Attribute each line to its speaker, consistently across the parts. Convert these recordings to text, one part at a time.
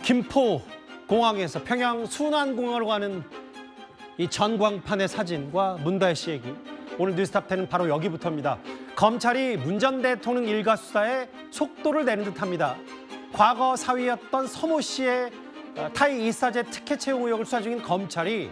Speaker 1: 김포 공항에서 평양 순환공항으로 가는 이 전광판의 사진과 문다혜 씨 얘기. 오늘 뉴스탑10은 바로 여기부터입니다. 검찰이 문 전 대통령 일가 수사에 속도를 내는 듯합니다. 과거 사위였던 서모 씨의 타이 이사제 특혜 채용 의혹을 수사 중인 검찰이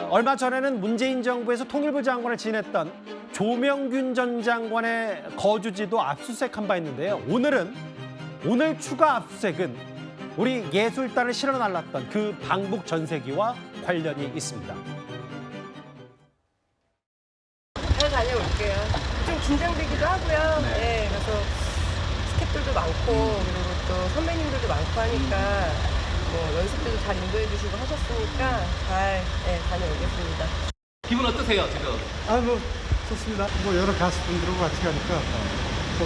Speaker 1: 얼마 전에는 문재인 정부에서 통일부 장관을 지냈던 조명균 전 장관의 거주지도 압수수색한 바 있는데요. 오늘 추가 압수수색은 우리 예술단을 실어 날랐던 그 방북 전세기와 관련이 있습니다.
Speaker 2: 잘 다녀올게요. 좀 긴장되기도 하고요. 네, 그래서 스태프들도 많고 그리고 또 선배님들도 많고 하니까 뭐 연습들도 잘 인도해 주시고 하셨으니까 잘 다녀오겠습니다.
Speaker 3: 기분 어떠세요 지금?
Speaker 4: 뭐 좋습니다. 뭐 여러 가수분들하고 같이 가니까 또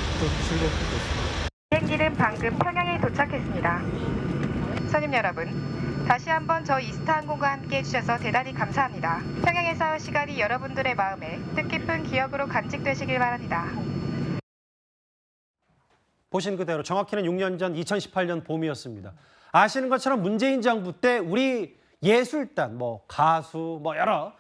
Speaker 4: 즐겁게 됐습니다.
Speaker 5: 비행기는 방금 평양에 도착했습니다. 손님 여러분, 다시 한번 저 이스타항공과 함께 해주셔서 대단히 감사합니다. 평양에서 시간이 여러분들의 마음에 뜻깊은 기억으로 간직되시길 바랍니다.
Speaker 1: 보신 그대로 정확히는 6년 전 2018년 봄이었습니다. 아시는 것처럼 문재인 정부 때 우리 예술단, 가수, 여러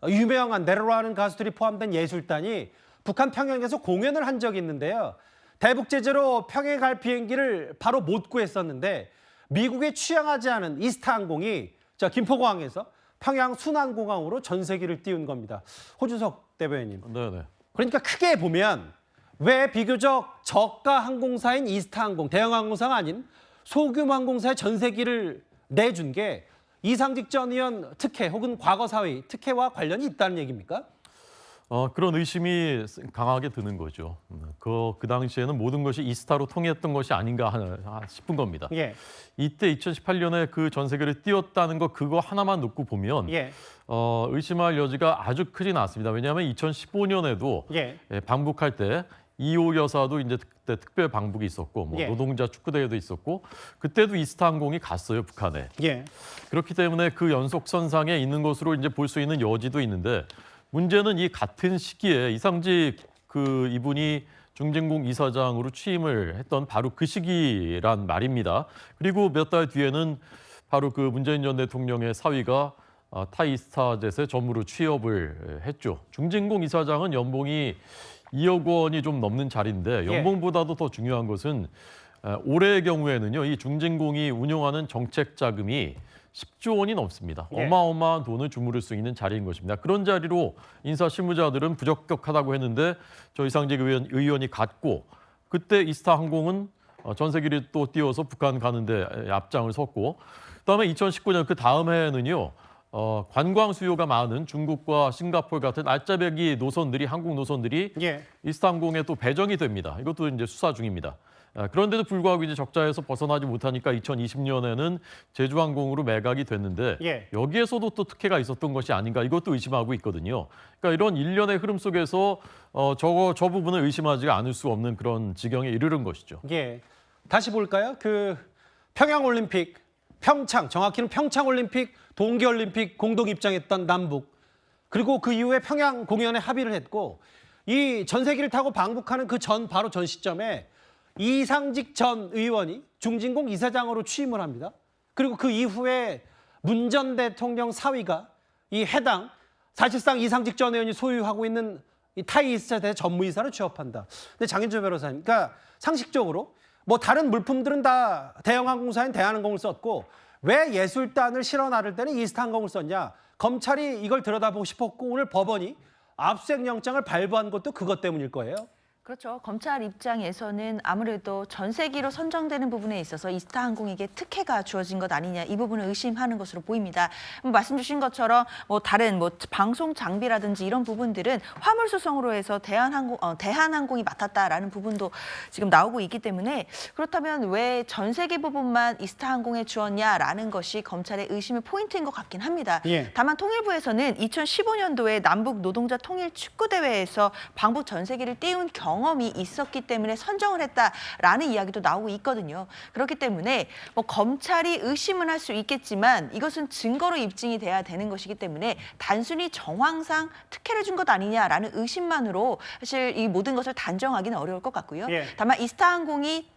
Speaker 1: 유명한 네로라는 가수들이 포함된 예술단이 북한 평양에서 공연을 한 적이 있는데요. 대북 제재로 평양에 갈 비행기를 바로 못 구했었는데 미국에 취향하지 않은 이스타항공이 김포공항에서 평양 순환공항으로 전세기를 띄운 겁니다. 호준석 대변인님.
Speaker 6: 네네.
Speaker 1: 그러니까 크게 보면 왜 비교적 저가 항공사인 이스타항공, 대형 항공사가 아닌 소규모 항공사의 전세기를 내준 게 이상직 전 의원 특혜 혹은 과거 사위 특혜와 관련이 있다는 얘기입니까?
Speaker 6: 그런 의심이 강하게 드는 거죠. 그 당시에는 모든 것이 이스타로 통했던 것이 아닌가 싶은 겁니다.
Speaker 1: 예.
Speaker 6: 이때 2018년에 그 전세기를 띄웠다는 거 그거 하나만 놓고 보면
Speaker 1: 예.
Speaker 6: 의심할 여지가 아주 크진 않습니다. 왜냐하면 2015년에도
Speaker 1: 예.
Speaker 6: 방북할 때 이호 여사도 이제 그때 특별 방북이 있었고
Speaker 1: 예.
Speaker 6: 노동자 축구대회도 있었고 그때도 이스타항공이 갔어요 북한에.
Speaker 1: 예.
Speaker 6: 그렇기 때문에 그 연속선상에 있는 것으로 이제 볼 수 있는 여지도 있는데 문제는 이 같은 시기에 이상직 이분이 중진공 이사장으로 취임을 했던 바로 그 시기란 말입니다. 그리고 몇 달 뒤에는 바로 그 문재인 전 대통령의 사위가 타이스타젯의 전무로 취업을 했죠. 중진공 이사장은 연봉이 2억 원이 좀 넘는 자리인데 연봉보다도 더 중요한 것은 올해의 경우에는요. 이 중진공이 운영하는 정책 자금이 10조 원이 넘습니다. 어마어마한 돈을 주무를 수 있는 자리인 것입니다. 그런 자리로 인사 실무자들은 부적격하다고 했는데 저 이상직 의원이 갔고 그때 이스타항공은 전세기를 또 띄워서 북한 가는데 앞장을 섰고 그다음에 2019년 그 다음 해에는요. 관광 수요가 많은 중국과 싱가포르 같은 알짜배기 노선들이 한국 노선들이 이스타항공에 또 배정이 됩니다. 이것도 이제 수사 중입니다. 그런데도 불구하고 이제 적자에서 벗어나지 못하니까 2020년에는 제주항공으로 매각이 됐는데 여기에서도 또 특혜가 있었던 것이 아닌가 이것도 의심하고 있거든요. 그러니까 이런 일련의 흐름 속에서 저 부분을 의심하지 않을 수 없는 그런 지경에 이르는 것이죠.
Speaker 1: 다시 볼까요? 평양올림픽, 평창, 정확히는 평창올림픽, 동계올림픽 공동 입장했던 남북. 그리고 그 이후에 평양 공연에 합의를 했고 이 전세기를 타고 방북하는 바로 전 시점에 이상직 전 의원이 중진공 이사장으로 취임을 합니다. 그리고 그 이후에 문 전 대통령 사위가 이 해당 사실상 이상직 전 의원이 소유하고 있는 이 타이이사제 전무이사를 취업한다. 근데 장윤주 변호사님, 그러니까 상식적으로 다른 물품들은 다 대형 항공사인 대한항공을 썼고 왜 예술단을 실어 나를 때는 이스타항공을 썼냐? 검찰이 이걸 들여다보고 싶었고 오늘 법원이 압수수색 영장을 발부한 것도 그것 때문일 거예요.
Speaker 7: 그렇죠. 검찰 입장에서는 아무래도 전세기로 선정되는 부분에 있어서 이스타항공에게 특혜가 주어진 것 아니냐 이 부분을 의심하는 것으로 보입니다. 말씀 주신 것처럼 다른 방송 장비라든지 이런 부분들은 화물 수송으로 해서 대한항공이 맡았다라는 부분도 지금 나오고 있기 때문에 그렇다면 왜 전세기 부분만 이스타항공에 주었냐라는 것이 검찰의 의심의 포인트인 것 같긴 합니다. 다만 통일부에서는 2015년도에 남북 노동자 통일 축구대회에서 방북 전세기를 띄운 경우 경험이 있었기 때문에 선정을 했다라는 이야기도 나오고 있거든요. 그렇기 때문에 뭐 검찰이 의심은 할 수 있겠지만 이것은 증거로 입증이 돼야 되는 것이기 때문에 단순히 정황상 특혜를 준 것 아니냐라는 의심만으로 사실 이 모든 것을 단정하기는 어려울 것 같고요.
Speaker 1: 예.
Speaker 7: 다만 이스타항공이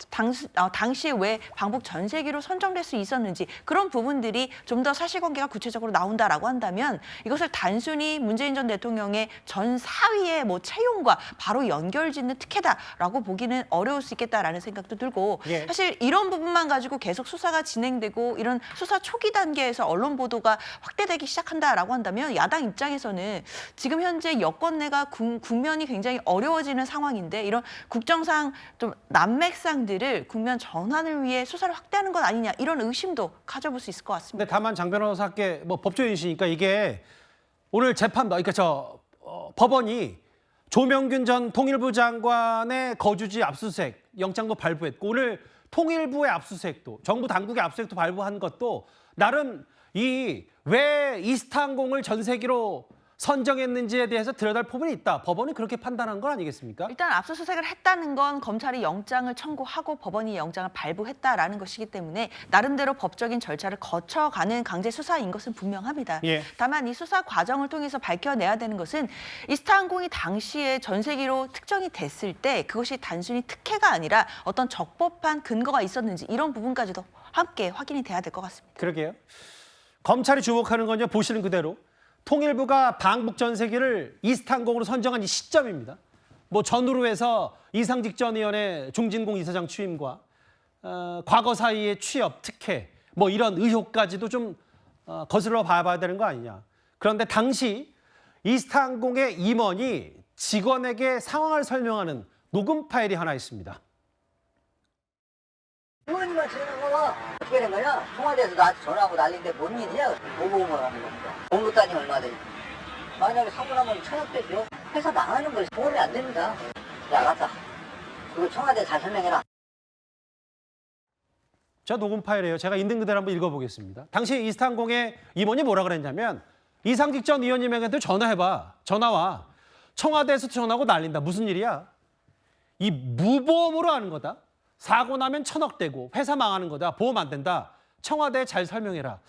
Speaker 7: 당시에 왜 방북 전세기로 선정될 수 있었는지 그런 부분들이 좀 더 사실관계가 구체적으로 나온다라고 한다면 이것을 단순히 문재인 전 대통령의 전 사위의 뭐 채용과 바로 연결짓는 특혜다라고 보기는 어려울 수 있겠다라는 생각도 들고
Speaker 1: 예.
Speaker 7: 사실 이런 부분만 가지고 계속 수사가 진행되고 이런 수사 초기 단계에서 언론 보도가 확대되기 시작한다라고 한다면 야당 입장에서는 지금 현재 여권 내가 국면이 굉장히 어려워지는 상황인데 이런 국정상 좀 난맥상들을 국면 전환을 위해 수사를 확대하는 것 아니냐 이런 의심도 가져볼 수 있을 것 같습니다.
Speaker 1: 근데 다만 장 변호사께 뭐 법조인이시니까 이게 오늘 재판도 그러니까 법원이 조명균 전 통일부 장관의 거주지 압수수색 영장도 발부했고 오늘 통일부의 압수수색도 정부 당국의 압수수색도 발부한 것도 나름 왜 이스타항공을 전세기로 선정했는지에 대해서 들여다볼 부분이 있다. 법원이 그렇게 판단한 건 아니겠습니까?
Speaker 7: 일단 압수수색을 했다는 건 검찰이 영장을 청구하고 법원이 영장을 발부했다라는 것이기 때문에 나름대로 법적인 절차를 거쳐가는 강제 수사인 것은 분명합니다.
Speaker 1: 예.
Speaker 7: 다만 이 수사 과정을 통해서 밝혀내야 되는 것은 이스타항공이 당시에 전세기로 특정이 됐을 때 그것이 단순히 특혜가 아니라 어떤 적법한 근거가 있었는지 이런 부분까지도 함께 확인이 돼야 될 것 같습니다.
Speaker 1: 그러게요. 검찰이 주목하는 건요. 보시는 그대로 통일부가 방북 전세기를 이스타항공으로 선정한 이 시점입니다. 뭐 전후로 해서 이상직전위원회 중진공 이사장 취임과 과거 사이의 취업, 특혜 뭐 이런 의혹까지도 좀 거슬러 봐야 되는 거 아니냐. 그런데 당시 이스타항공의 임원이 직원에게 상황을 설명하는 녹음 파일이 하나 있습니다.
Speaker 8: 의원님만 지내는 거가 어떻게 된 거냐? 청와대에서 나한테 전화하고 난리인데 뭔 일이냐? 보고만 하는 겁니다. 공급 단위 얼마 되니? 만약에 사고 나면 천억대죠? 회사 망하는 거지. 보험이 안 됩니다. 야, 맞다. 그거 청와대 잘 설명해라.
Speaker 1: 저 녹음 파일이에요. 제가 있는 그대로 한번 읽어보겠습니다. 당시 이스타항공의 임원이 뭐라 그랬냐면 이상직전 위원님에게 전화해봐. 전화와. 청와대에서 전화하고 난린다. 무슨 일이야? 이 무보험으로 하는 거다. 사고 나면 천억대고 회사 망하는 거다. 보험 안 된다. 청와대에 잘 설명해라.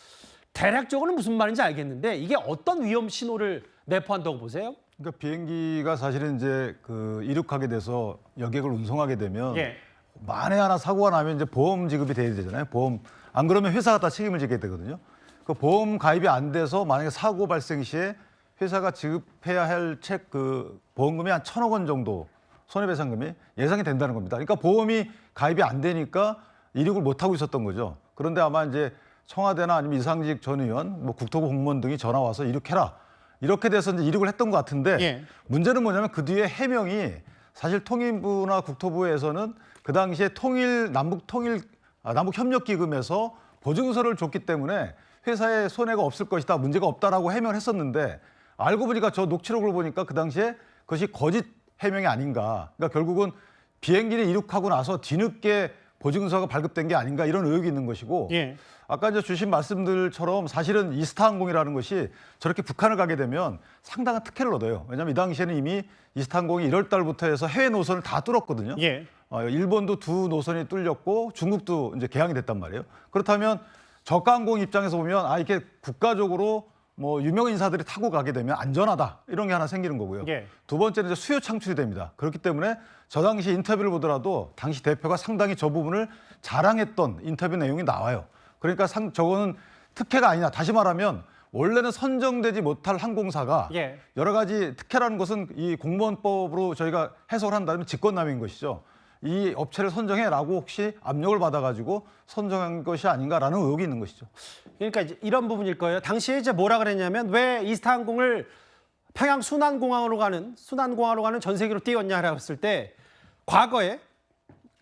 Speaker 1: 대략적으로는 무슨 말인지 알겠는데 이게 어떤 위험 신호를 내포한다고 보세요?
Speaker 9: 그러니까 비행기가 사실은 이제 이륙하게 돼서 여객을 운송하게 되면
Speaker 1: 예.
Speaker 9: 만에 하나 사고가 나면 이제 보험 지급이 돼야 되잖아요. 보험 안 그러면 회사가 다 책임을 지게 되거든요. 그 보험 가입이 안 돼서 만약에 사고 발생 시에 회사가 지급해야 할 보험금이 한 1,000억 원 정도 손해배상금이 예상이 된다는 겁니다. 그러니까 보험이 가입이 안 되니까 이륙을 못 하고 있었던 거죠. 그런데 아마 이제 청와대나 아니면 이상직 전 의원, 뭐 국토부 공무원 등이 전화 와서 이륙해라. 이렇게 돼서 이제 이륙을 했던 것 같은데
Speaker 1: 예.
Speaker 9: 문제는 뭐냐면 그 뒤에 해명이 사실 통일부나 국토부에서는 그 당시에 남북 협력 기금에서 보증서를 줬기 때문에 회사에 손해가 없을 것이다, 문제가 없다라고 해명을 했었는데 알고 보니까 저 녹취록을 보니까 그 당시에 그것이 거짓 해명이 아닌가. 그러니까 결국은 비행기를 이륙하고 나서 뒤늦게 보증서가 발급된 게 아닌가 이런 의혹이 있는 것이고
Speaker 1: 예.
Speaker 9: 아까 이제 주신 말씀들처럼 사실은 이스타항공이라는 것이 저렇게 북한을 가게 되면 상당한 특혜를 얻어요. 왜냐하면 이 당시에는 이미 이스타항공이 1월 달부터 해서 해외 노선을 다 뚫었거든요.
Speaker 1: 예.
Speaker 9: 일본도 2 노선이 뚫렸고 중국도 이제 개항이 됐단 말이에요. 그렇다면 저가항공 입장에서 보면 이게 국가적으로 뭐 유명 인사들이 타고 가게 되면 안전하다 이런 게 하나 생기는 거고요.
Speaker 1: 예.
Speaker 9: 두 번째는 이제 수요 창출이 됩니다. 그렇기 때문에 저 당시 인터뷰를 보더라도 당시 대표가 상당히 저 부분을 자랑했던 인터뷰 내용이 나와요. 그러니까 저거는 특혜가 아니냐. 다시 말하면 원래는 선정되지 못할 항공사가
Speaker 1: 예.
Speaker 9: 여러 가지 특혜라는 것은 이 공무원법으로 저희가 해석을 한다면 직권남용인 것이죠. 이 업체를 선정해라고 혹시 압력을 받아가지고 선정한 것이 아닌가라는 의혹이 있는 것이죠.
Speaker 1: 그러니까 이제 이런 부분일 거예요. 당시에 이제 뭐라 그랬냐면 왜 이스타항공을 평양 순안공항으로 가는 전세기로 띄웠냐라고 했을 때 과거에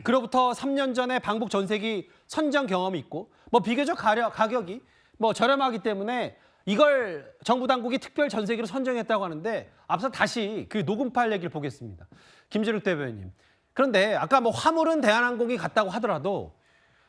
Speaker 1: 그로부터 3년 전에 방북 전세기 선정 경험이 있고 뭐 비교적 가격이 뭐 저렴하기 때문에 이걸 정부 당국이 특별 전세기로 선정했다고 하는데 앞서 다시 그 녹음 파일 얘기를 보겠습니다. 김진욱 대변인님. 그런데 아까 뭐 화물은 대한항공이 갔다고 하더라도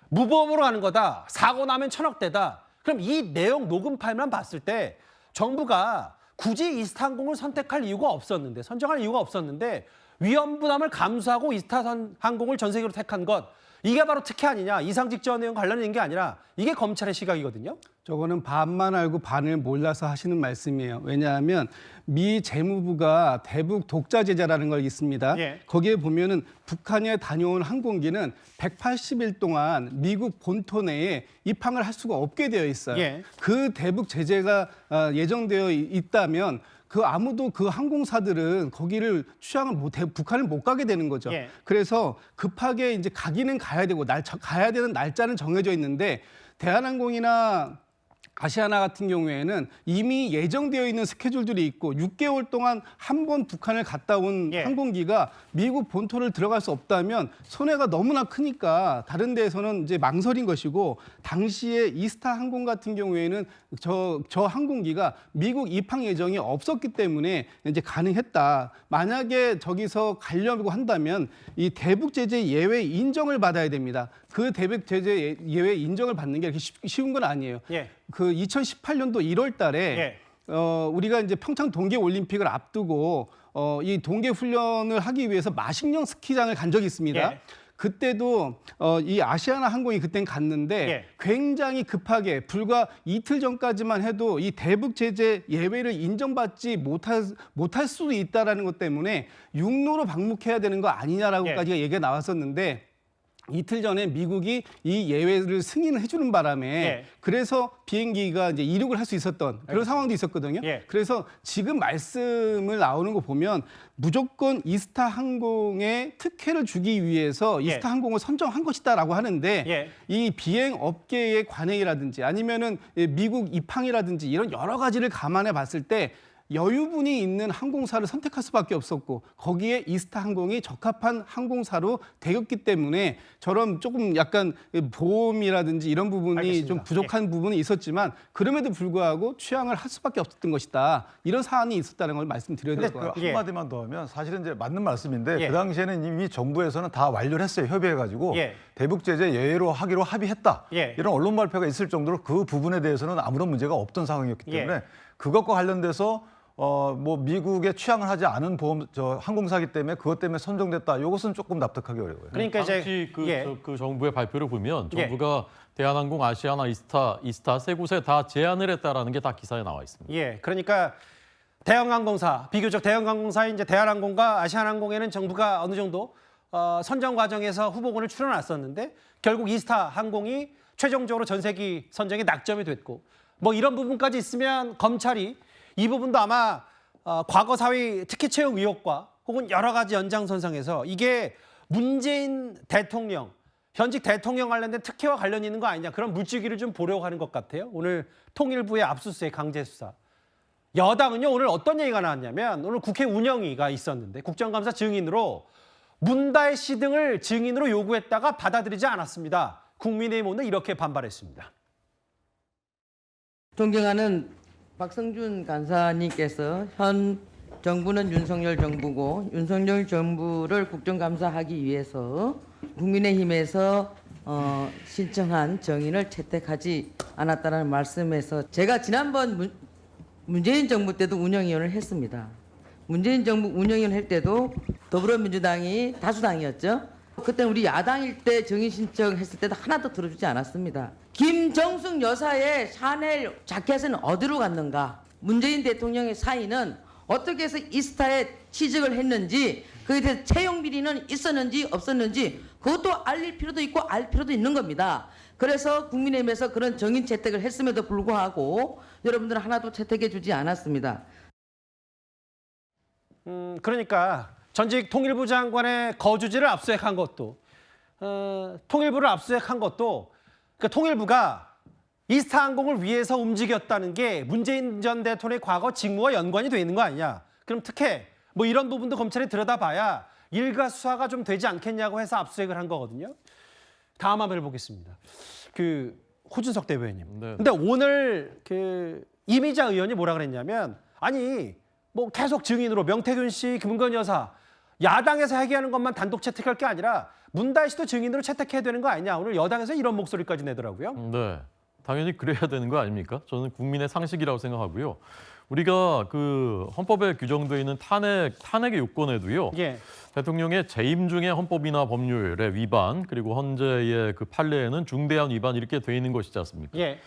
Speaker 1: 무보험으로 하는 거다. 사고 나면 1,000억대다. 그럼 이 내용 녹음 파일만 봤을 때 정부가 굳이 이스타항공을 선택할 이유가 없었는데 선정할 이유가 없었는데 위험 부담을 감수하고 이스타 항공을 전 세계로 택한 것. 이게 바로 특혜 아니냐. 이상직 지원 내용 관련된 게 아니라 이게 검찰의 시각이거든요.
Speaker 10: 저거는 반만 알고 반을 몰라서 하시는 말씀이에요. 왜냐하면 미 재무부가 대북 독자 제재라는 걸 있습니다.
Speaker 1: 예.
Speaker 10: 거기에 보면은 북한에 다녀온 항공기는 180일 동안 미국 본토 내에 입항을 할 수가 없게 되어 있어요.
Speaker 1: 예.
Speaker 10: 그 대북 제재가 예정되어 있다면 그 아무도 그 항공사들은 거기를 북한을 못 가게 되는 거죠.
Speaker 1: 예.
Speaker 10: 그래서 급하게 이제 가기는 가야 되고 가야 되는 날짜는 정해져 있는데 대한항공이나 아시아나 같은 경우에는 이미 예정되어 있는 스케줄들이 있고 6개월 동안 한 번 북한을 갔다 온
Speaker 1: 예.
Speaker 10: 항공기가 미국 본토를 들어갈 수 없다면 손해가 너무나 크니까 다른 데에서는 이제 망설인 것이고 당시에 이스타 항공 같은 경우에는 저 항공기가 미국 입항 예정이 없었기 때문에 이제 가능했다. 만약에 저기서 가려고 한다면 이 대북 제재 예외 인정을 받아야 됩니다. 그 대북 제재 예외 인정을 받는 게 이렇게 쉬운 건 아니에요.
Speaker 1: 예.
Speaker 10: 그 2018년도 1월 달에
Speaker 1: 예.
Speaker 10: 우리가 이제 평창 동계 올림픽을 앞두고 이 동계 훈련을 하기 위해서 마식령 스키장을 간 적이 있습니다.
Speaker 1: 예.
Speaker 10: 그때도 이 아시아나 항공이 그땐 갔는데
Speaker 1: 예.
Speaker 10: 굉장히 급하게 불과 이틀 전까지만 해도 이 대북 제재 예외를 인정받지 못할 수도 있다라는 것 때문에 육로로 방북해야 되는 거 아니냐라고까지 얘기가 나왔었는데 이틀 전에 미국이 이 예외를 승인을 해주는 바람에
Speaker 1: 예.
Speaker 10: 그래서 비행기가 이제 이륙을 할 수 있었던 그런 상황도 있었거든요.
Speaker 1: 예.
Speaker 10: 그래서 지금 말씀을 나오는 거 보면 무조건 이스타 항공에 특혜를 주기 위해서 이스타 항공을 선정한 것이다라고 하는데
Speaker 1: 예.
Speaker 10: 이 비행 업계의 관행이라든지 아니면은 미국 입항이라든지 이런 여러 가지를 감안해 봤을 때 여유분이 있는 항공사를 선택할 수밖에 없었고 거기에 이스타 항공이 적합한 항공사로 되었기 때문에 저런 조금 약간 보험이라든지 이런 부분이
Speaker 1: 알겠습니다.
Speaker 10: 좀 부족한 부분이 있었지만 그럼에도 불구하고 취항을 할 수밖에 없었던 것이다. 이런 사안이 있었다는 걸 말씀드려야 될 것
Speaker 9: 그
Speaker 10: 같아요.
Speaker 9: 한마디만 더 하면 사실은 이제 맞는 말씀인데
Speaker 1: 예.
Speaker 9: 그 당시에는 이미 정부에서는 다 완료를 했어요. 협의해가지고
Speaker 1: 예.
Speaker 9: 대북 제재 예외로 하기로 합의했다.
Speaker 1: 예.
Speaker 9: 이런 언론 발표가 있을 정도로 그 부분에 대해서는 아무런 문제가 없던 상황이었기
Speaker 1: 예.
Speaker 9: 때문에 그것과 관련돼서 뭐 미국에 취항을 하지 않은 항공사기 때문에 그것 때문에 선정됐다. 이것은 조금 납득하기 어려워요.
Speaker 1: 그러니까 이제
Speaker 6: 당시
Speaker 1: 예.
Speaker 6: 그 정부의 발표를 보면
Speaker 1: 예.
Speaker 6: 정부가 대한항공, 아시아나, 이스타 세 곳에 다 제안을 했다라는 게 다 기사에 나와 있습니다.
Speaker 1: 예, 그러니까 대형 항공사, 비교적 대형 항공사인 이제 대한항공과 아시아나항공에는 정부가 어느 정도 선정 과정에서 후보군을 추려놨었는데 결국 이스타 항공이 최종적으로 전세기 선정에 낙점이 됐고 뭐 이런 부분까지 있으면 검찰이 이 부분도 아마 과거 사위 특혜 채용 의혹과 혹은 여러 가지 연장선상에서 이게 문재인 대통령, 현직 대통령 관련된 특혜와 관련이 있는 거 아니냐 그런 물줄기를 좀 보려고 하는 것 같아요. 오늘 통일부의 압수수색 강제 수사. 여당은요 오늘 어떤 얘기가 나왔냐면 오늘 국회 운영위가 있었는데 국정감사 증인으로 문다혜 씨 등을 증인으로 요구했다가 받아들이지 않았습니다. 국민의힘 오늘 이렇게 반발했습니다.
Speaker 11: 존경하는 박성준 간사님께서 현 정부는 윤석열 정부고 윤석열 정부를 국정감사하기 위해서 국민의힘에서 신청한 정인을 채택하지 않았다는 말씀에서 제가 지난번 문재인 정부 때도 운영위원을 했습니다. 문재인 정부 운영위원 할 때도 더불어민주당이 다수당이었죠. 그때 우리 야당일 때 정인 신청했을 때도 하나도 들어주지 않았습니다. 김정숙 여사의 샤넬 자켓은 어디로 갔는가? 문재인 대통령의 사인은 어떻게 해서 이스타에 취직을 했는지 그에 대해서 채용 비리는 있었는지 없었는지 그것도 알릴 필요도 있고 알 필요도 있는 겁니다. 그래서 국민의힘에서 그런 정인 채택을 했음에도 불구하고 여러분들은 하나도 채택해 주지 않았습니다.
Speaker 1: 그러니까 전직 통일부 장관의 거주지를 압수수색한 것도 통일부를 압수수색한 것도 그러니까 통일부가 이스타 항공을 위해서 움직였다는 게 문재인 전 대통령의 과거 직무와 연관이 돼 있는 거 아니냐. 그럼 특혜 뭐 이런 부분도 검찰이 들여다봐야 일가 수사가 좀 되지 않겠냐고 해서 압수수색을 한 거거든요. 다음 화면을 보겠습니다. 그 호준석 대변인님.
Speaker 6: 네.
Speaker 1: 근데 오늘 그 이미자 의원이 뭐라 그랬냐면 아니 뭐 계속 증인으로 명태균 씨, 김은건 여사 야당에서 회귀하는 것만 단독 채택할 게 아니라 문다혜 씨도 증인으로 채택해야 되는 거 아니냐. 오늘 여당에서 이런 목소리까지 내더라고요.
Speaker 6: 네, 당연히 그래야 되는 거 아닙니까? 저는 국민의 상식이라고 생각하고요. 우리가 그 헌법에 규정되어 있는 탄핵의 요건에도요.
Speaker 1: 예.
Speaker 6: 대통령의 재임 중에 헌법이나 법률의 위반 그리고 헌재의 그 판례에는 중대한 위반 이렇게 돼 있는 것이지 않습니까?
Speaker 1: 예.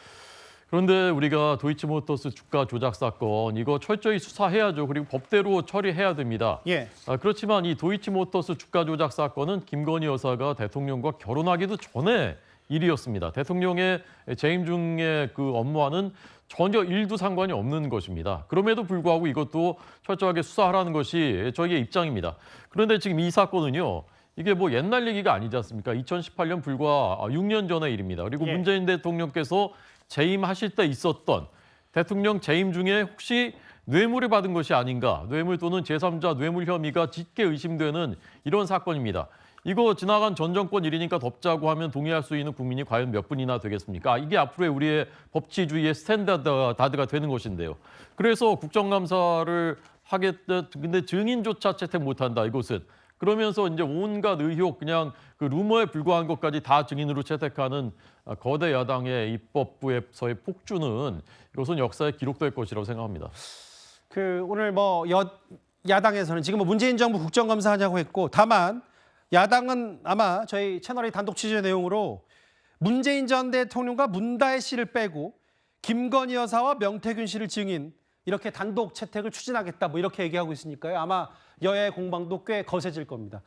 Speaker 6: 그런데 우리가 도이치모터스 주가 조작 사건 이거 철저히 수사해야죠. 그리고 법대로 처리해야 됩니다.
Speaker 1: 예.
Speaker 6: 그렇지만 이 도이치모터스 주가 조작 사건은 김건희 여사가 대통령과 결혼하기도 전에 일이었습니다. 대통령의 재임 중의 그 업무와는 전혀 일도 상관이 없는 것입니다. 그럼에도 불구하고 이것도 철저하게 수사하라는 것이 저희의 입장입니다. 그런데 지금 이 사건은요. 이게 뭐 옛날 얘기가 아니지 않습니까? 2018년 불과 6년 전의 일입니다. 그리고
Speaker 1: 예.
Speaker 6: 문재인 대통령께서 재임하실 때 있었던 대통령 재임 중에 혹시 뇌물을 받은 것이 아닌가, 뇌물 또는 제3자 뇌물 혐의가 짙게 의심되는 이런 사건입니다. 이거 지나간 전 정권 일이니까 덮자고 하면 동의할 수 있는 국민이 과연 몇 분이나 되겠습니까? 이게 앞으로의 우리의 법치주의의 스탠다드가 되는 것인데요. 그래서 국정감사를 하겠다. 근데 증인조차 채택 못한다, 이곳은. 그러면서 이제 온갖 의혹, 그냥 그 루머에 불과한 것까지 다 증인으로 채택하는 거대 야당의 입법부에서의 폭주는 이것은 역사에 기록될 것이라고 생각합니다.
Speaker 1: 그 오늘 뭐 야당에서는 지금 뭐 문재인 정부 국정감사하냐고 했고, 다만 야당은 아마 저희 채널의 단독 취재 내용으로 문재인 전 대통령과 문다혜 씨를 빼고 김건희 여사와 명태균 씨를 증인 이렇게 단독 채택을 추진하겠다 뭐 이렇게 얘기하고 있으니까요. 아마 여야의 공방도 꽤 거세질 겁니다.